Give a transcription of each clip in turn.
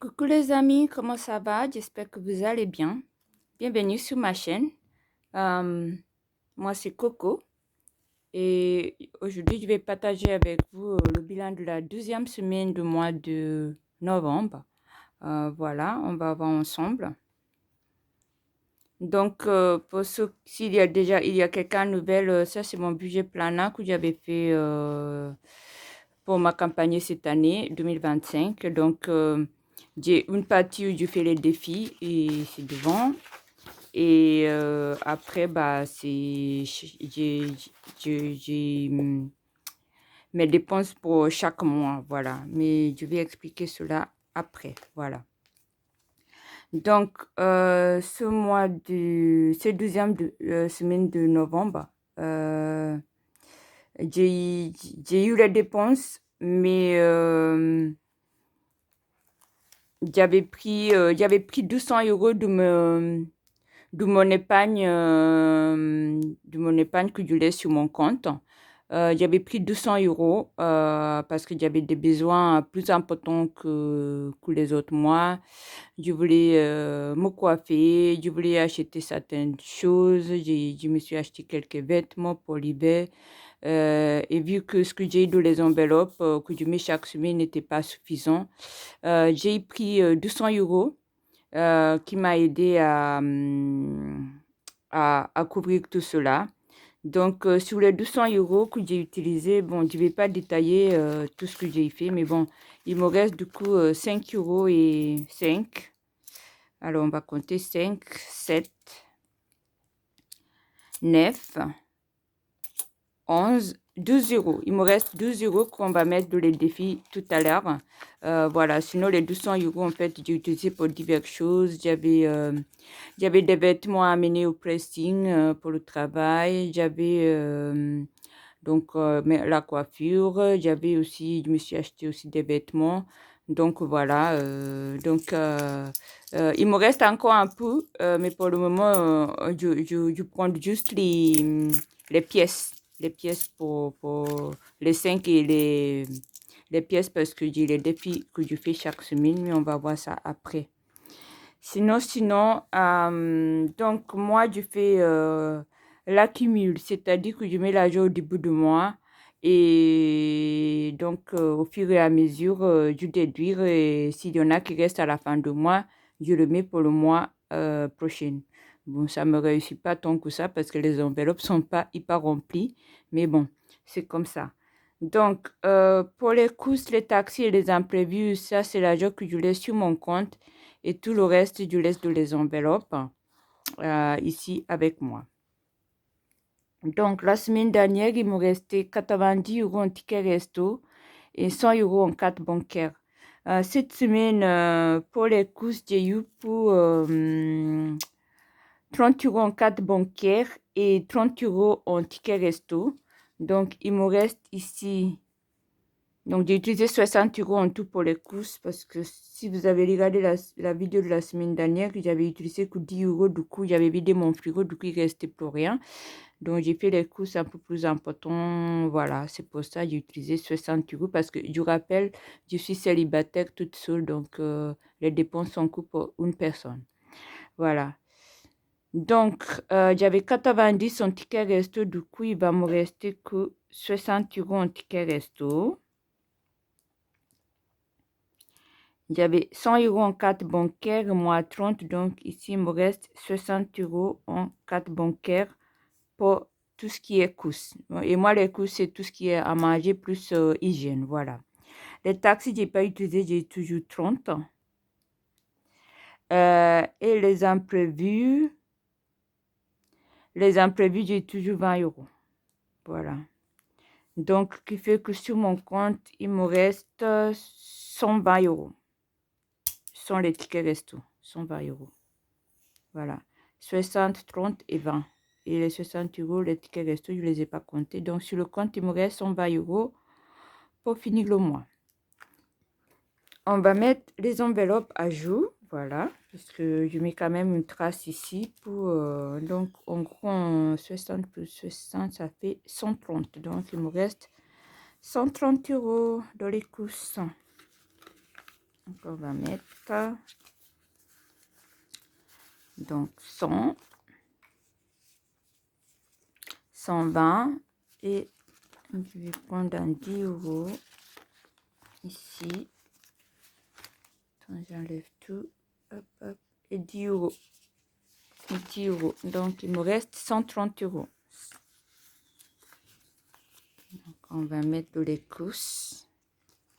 Coucou les amis, comment ça va? J'espère que vous allez bien. Bienvenue sur ma chaîne. Euh, Moi, c'est Coco et aujourd'hui, je vais partager avec vous le bilan de la 12e semaine du mois de novembre. Voilà, on va voir ensemble. Donc, pour ceux, il y a quelqu'un nouvelle, ça c'est mon budget planant que j'avais fait pour ma campagne cette année 2025. Donc, j'ai une partie où je fais les défis et c'est devant. Et après, bah, j'ai mes dépenses pour chaque mois, voilà. Mais je vais expliquer cela après, voilà. Donc, ce 12e semaine de novembre, euh, j'ai, j'ai eu les dépenses, mais j'avais pris 200 euros de mon épargne que je laisse sur mon compte. J'avais pris 200 euros parce que j'avais des besoins plus importants que les autres mois. Je voulais me coiffer, je voulais acheter certaines choses. Je me suis acheté quelques vêtements pour l'hiver. Et vu que ce que j'ai dans les enveloppes que je mets chaque semaine n'était pas suffisant, j'ai pris 200 euros qui m'a aidé à couvrir tout cela. Donc, sur les 200 euros que j'ai utilisés, bon, je ne vais pas détailler tout ce que j'ai fait, mais bon, il me reste du coup 5 euros et 5. Alors, on va compter 5, 7, 9, 11, 12 euros. Il me reste 12 euros qu'on va mettre dans les défis tout à l'heure. Voilà, sinon les 200 euros, en fait, j'ai utilisé pour diverses choses. J'avais des vêtements à amener au pressing pour le travail. J'avais la coiffure. J'avais aussi, je me suis acheté aussi des vêtements. Donc voilà, il me reste encore un peu, mais pour le moment, je prends juste les pièces. Les pièces pour les 5 et les pièces parce que j'ai les défis que je fais chaque semaine, mais on va voir ça après. Sinon, donc moi, je fais l'accumule, c'est-à-dire que je mets l'argent au début de mois et donc au fur et à mesure, je déduis et s'il y en a qui restent à la fin du mois, je le mets pour le mois prochain. Bon, ça me réussit pas tant que ça parce que les enveloppes sont pas hyper remplies, mais bon, c'est comme ça. Donc, pour les courses, les taxis et les imprévus, ça, c'est l'argent que je laisse sur mon compte et tout le reste, je laisse dans les enveloppes ici avec moi. Donc, la semaine dernière, il me restait 90 euros en ticket resto et 100 euros en carte bancaire. Cette semaine, pour les courses, j'ai eu pour 30 euros en carte bancaire et 30 euros en ticket resto. Donc, il me reste ici. Donc, j'ai utilisé 60 euros en tout pour les courses parce que si vous avez regardé la vidéo de la semaine dernière, j'avais utilisé que 10 euros. Du coup, j'avais vidé mon frigo. Du coup, il ne restait plus rien. Donc, j'ai fait les courses un peu plus importantes. Voilà, c'est pour ça que j'ai utilisé 60 euros parce que je rappelle, je suis célibataire toute seule. Donc, les dépenses sont coûtent pour une personne. Voilà. Donc, j'avais 90 en ticket resto. Du coup, il va me rester que 60 euros en ticket resto. J'avais 100 euros en carte bancaire, moi 30. Donc, ici, il me reste 60 euros en carte bancaire pour tout ce qui est courses. Et moi, les courses, c'est tout ce qui est à manger plus hygiène. Voilà. Les taxis, je n'ai pas utilisé, j'ai toujours 30. Et les imprévus, j'ai toujours 20 euros. Voilà. Donc, ce qui fait que sur mon compte, il me reste 120 euros. Ce sont les tickets resto, 120 euros. Voilà. 60, 30 et 20. Et les 60 euros, les tickets resto, je ne les ai pas comptés. Donc, sur le compte, il me reste 120 euros pour finir le mois. On va mettre les enveloppes à jour. Voilà. Parce que je mets quand même une trace ici. Donc, en gros, 60 plus 60, ça fait 130. Donc, il me reste 130 euros dans les courses. Donc, on va mettre donc 100, 120 et je vais prendre un 10 euros ici. J'enlève tout. Hop, hop. Et 10 euros. 10 euros. Donc, il me reste 130 euros. Donc, on va mettre de l'écosse.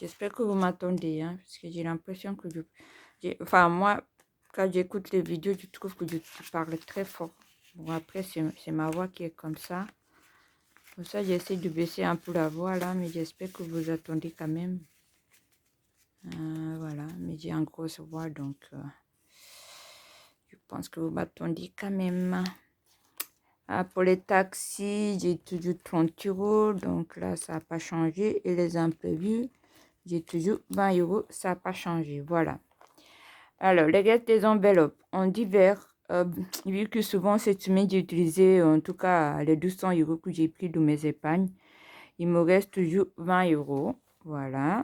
J'espère que vous m'attendez, hein, parce que j'ai l'impression que enfin, moi, quand j'écoute les vidéos, je trouve que je parle très fort. Bon, après, c'est ma voix qui est comme ça. Pour ça, j'essaie de baisser un peu la voix, là, mais j'espère que vous attendez quand même. Voilà, mais j'ai une grosse voix, donc je pense que vous m'attendez quand même. Pour les taxis, j'ai toujours 30 euros, donc là, ça n'a pas changé. Et les imprévus, j'ai toujours 20 euros, ça n'a pas changé, voilà. Alors, les restes des enveloppes en divers, vu que souvent cette semaine, j'ai utilisé en tout cas les 200 euros que j'ai pris de mes épargnes. Il me reste toujours 20 euros, voilà.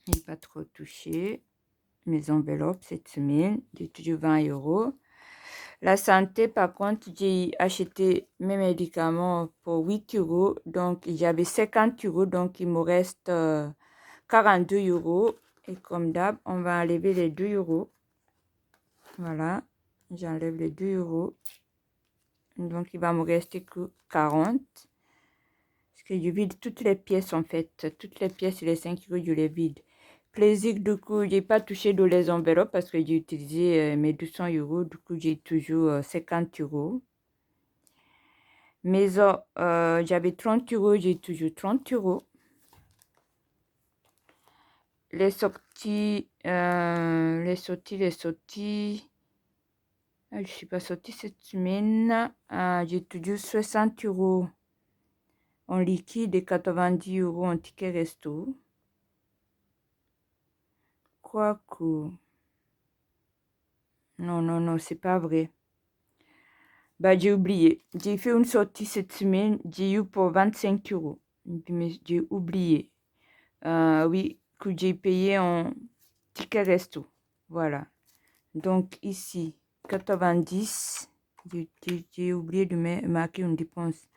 Je n'ai pas trop touché mes enveloppes cette semaine, j'ai toujours 20 euros. La santé, par contre, j'ai acheté mes médicaments pour 8 euros. Donc, j'avais 50 euros. Donc, il me reste 42 euros. Et comme d'hab, on va enlever les 2 euros. Voilà. J'enlève les 2 euros. Donc, il va me rester que 40. Parce que je vide toutes les pièces, en fait. Toutes les pièces, les 5 euros, je les vide. Plaisir, du coup, j'ai pas touché de les enveloppes parce que j'ai utilisé mes 200 euros. Du coup, j'ai toujours 50 euros. Maison, j'avais 30 euros, j'ai toujours 30 euros. Les sorties. Je ne suis pas sortie cette semaine. J'ai toujours 60 euros en liquide et 90 euros en ticket resto. Quoique. Non, non, non, c'est pas vrai. Bah, j'ai oublié. J'ai fait une sortie cette semaine. J'ai eu pour 25 euros. Mais j'ai oublié. Oui, que j'ai payé en ticket resto. Voilà. Donc ici, 90. J'ai oublié de marquer une dépense.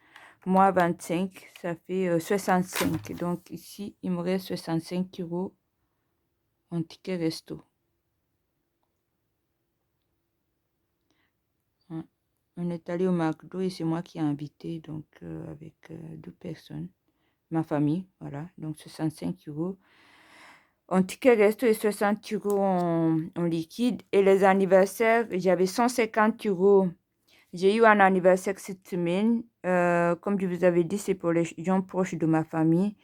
Moins 25, ça fait 65. Donc ici, il me reste 65 euros en ticket resto. Hein. On est allé au McDo et c'est moi qui ai invité, donc avec 2 personnes. Ma famille, voilà. Donc 65 euros en ticket resto et 60 euros en liquide. Et les anniversaires, j'avais 150 euros. J'ai eu un anniversaire cette semaine. Comme je vous avais dit, c'est pour les gens proches de ma famille.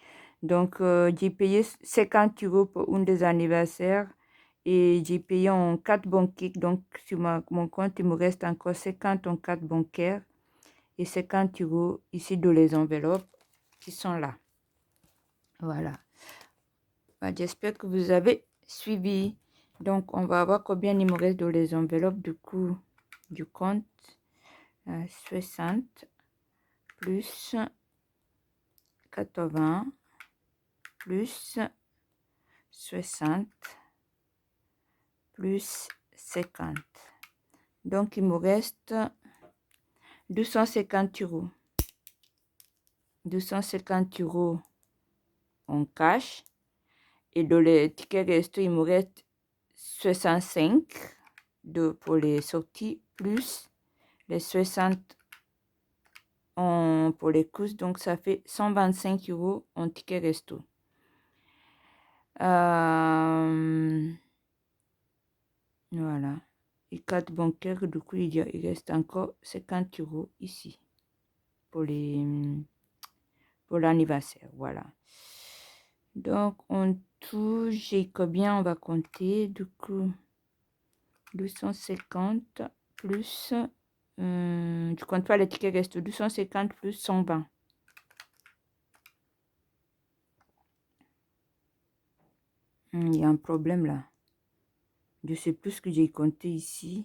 Donc, j'ai payé 50 euros pour un des anniversaires et j'ai payé en carte bancaire. Donc, sur mon compte, il me reste encore 50 en carte bancaire et 50 euros ici dans les enveloppes qui sont là. Voilà. J'espère que vous avez suivi. Donc, on va voir combien il me reste dans les enveloppes du coup du compte. 60 plus 80 plus 60 plus 50. Donc, il me reste 250 euros. 250 euros en cash. Et dans les tickets resto, il me reste 65 pour les sorties plus les 60 pour les courses. Donc, ça fait 125 euros en ticket resto. Voilà. Et carte bancaire, du coup, il reste encore 50 euros ici pour l'anniversaire. Voilà. Donc, en tout, j'ai combien on va compter? Du coup, 250 plus... je compte pas les tickets resto. 250 plus 120. Il y a un problème là. Je sais plus ce que j'ai compté ici.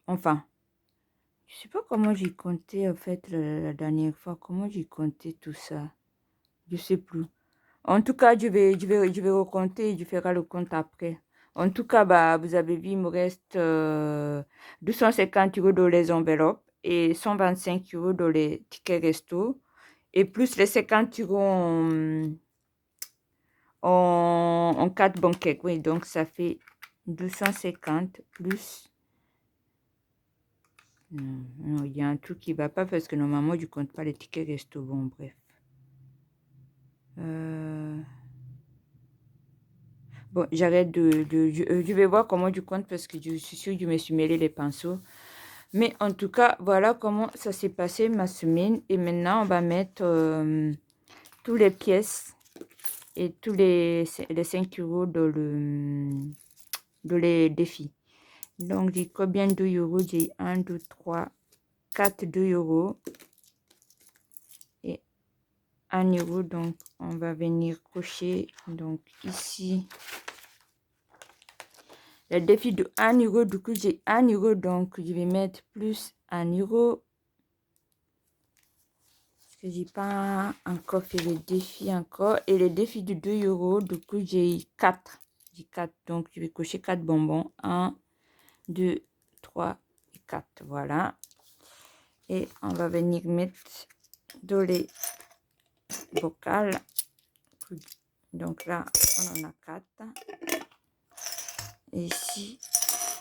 Enfin, je sais pas comment j'ai compté, en fait, la dernière fois. Comment j'ai compté tout ça? Je sais plus. En tout cas, je vais recompter et je ferai le compte après. En tout cas, bah, vous avez vu, il me reste 250 euros dans les enveloppes et 125 euros dans les tickets resto. Et plus les 50 euros en carte bancaire. Oui, donc ça fait 250 plus... Non, il y a un truc qui va pas parce que normalement, je compte pas les tickets resto. Bon, bref. Bon, j'arrête je vais voir comment je compte parce que je suis sûre que je me suis mêlé les pinceaux. Mais en tout cas, voilà comment ça s'est passé ma semaine. Et maintenant, on va mettre toutes les pièces et tous les 5 euros dans les défis. Donc, j'ai combien de euros? J'ai 1, 2, 3, 4, 2 euros et 1 euro. Donc, on va venir cocher. Donc, ici, le défi de 1 euro. Du coup, j'ai 1 euro. Donc, je vais mettre plus 1 euro. Parce que j'ai pas encore fait le défi encore. Et le défi de 2 euros. Du coup, j'ai 4. J'ai 4. Donc, je vais cocher 4 bonbons. 1, 2, 3 et 4. Voilà. Et on va venir mettre dans les bocaux. Donc là, on en a 4. Ici,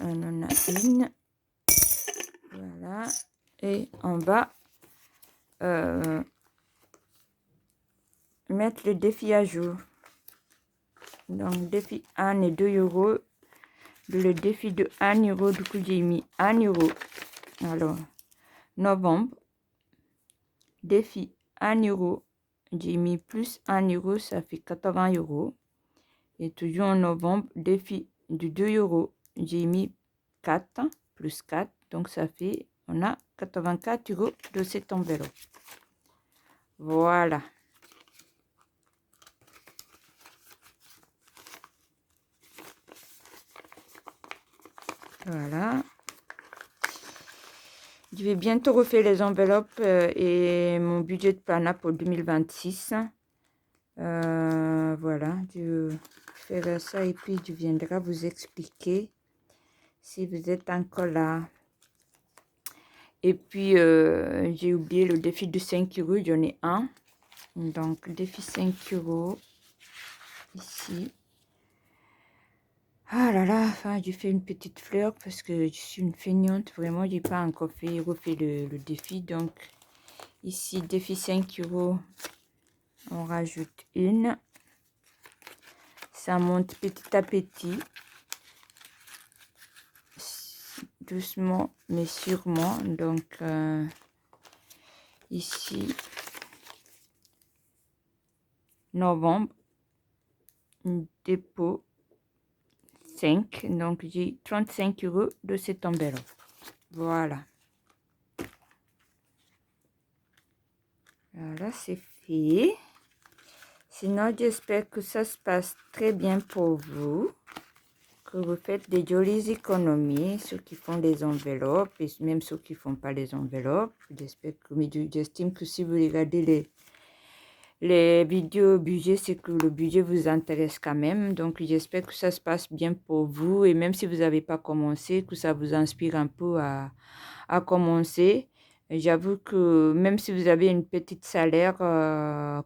on en a une. Voilà. Et on va mettre le défi à jour. Donc, défi 1 et 2 euros. Le défi de 1 euro, du coup, j'ai mis 1 euro. Alors, novembre. Défi 1 euro. J'ai mis plus 1 euro, ça fait 80 euros. Et toujours en novembre, défi de 2 euros. J'ai mis 4 plus 4. Donc, ça fait, on a 84 euros de cette enveloppe. Voilà. Voilà. Je vais bientôt refaire les enveloppes et mon budget de Plana pour 2026. Voilà, je ferai ça et puis je viendrai vous expliquer si vous êtes encore là. Et puis, j'ai oublié le défi de 5 euros, j'en ai un. Donc, défi 5 euros, ici. Ah là là, enfin, j'ai fait une petite fleur parce que je suis une feignante. Vraiment, j'ai pas encore refait le défi. Donc, ici, défi 5 euros, on rajoute une. Ça monte petit à petit. Doucement, mais sûrement. Donc, ici, novembre, dépôt 5. Donc, j'ai 35 euros de cette enveloppe. Voilà. Voilà, c'est fait. Sinon, j'espère que ça se passe très bien pour vous. Que vous faites des jolies économies, ceux qui font des enveloppes et même ceux qui ne font pas les enveloppes. J'estime que si vous regardez les vidéos budget, c'est que le budget vous intéresse quand même. Donc, j'espère que ça se passe bien pour vous. Et même si vous n'avez pas commencé, que ça vous inspire un peu à commencer. J'avoue que même si vous avez une petite salaire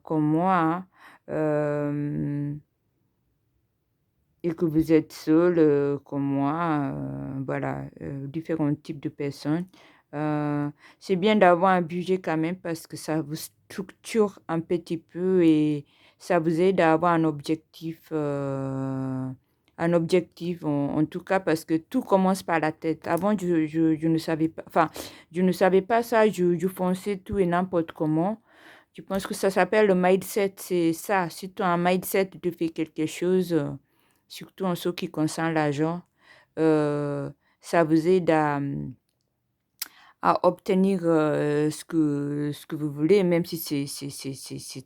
comme moi, hein, et que vous êtes seul comme moi, voilà, différents types de personnes, c'est bien d'avoir un budget quand même parce que ça vous structure un petit peu et ça vous aide à avoir un objectif en tout cas parce que tout commence par la tête. Avant, je ne savais pas, enfin, je ne savais pas ça, je fonçais tout et n'importe comment. Je pense que ça s'appelle le mindset, c'est ça. Si tu as un mindset, tu fais quelque chose, surtout en ce qui concerne l'argent, euh, ça vous aide à obtenir ce que vous voulez, même si c'est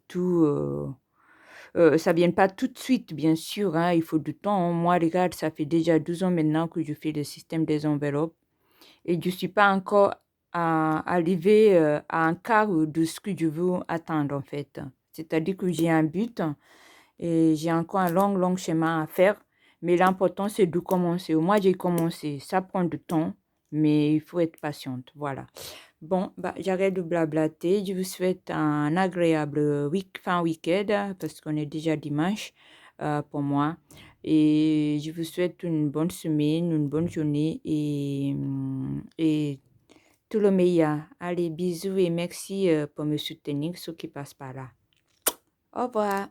tout. Ça ne vient pas tout de suite, bien sûr, hein, il faut du temps. Hein. Moi, regarde, ça fait déjà 12 ans maintenant que je fais le système des enveloppes et je ne suis pas encore à arriver à un quart de ce que je veux atteindre, en fait. C'est-à-dire que j'ai un but et j'ai encore un long chemin à faire. Mais l'important, c'est de commencer. Moi, j'ai commencé. Ça prend du temps, mais il faut être patiente. Voilà. Bon, bah, j'arrête de blablater. Je vous souhaite un agréable fin week-end parce qu'on est déjà dimanche pour moi. Et je vous souhaite une bonne semaine, une bonne journée et tout le meilleur. Allez, bisous et merci pour me soutenir, ceux qui passent par là. Au revoir.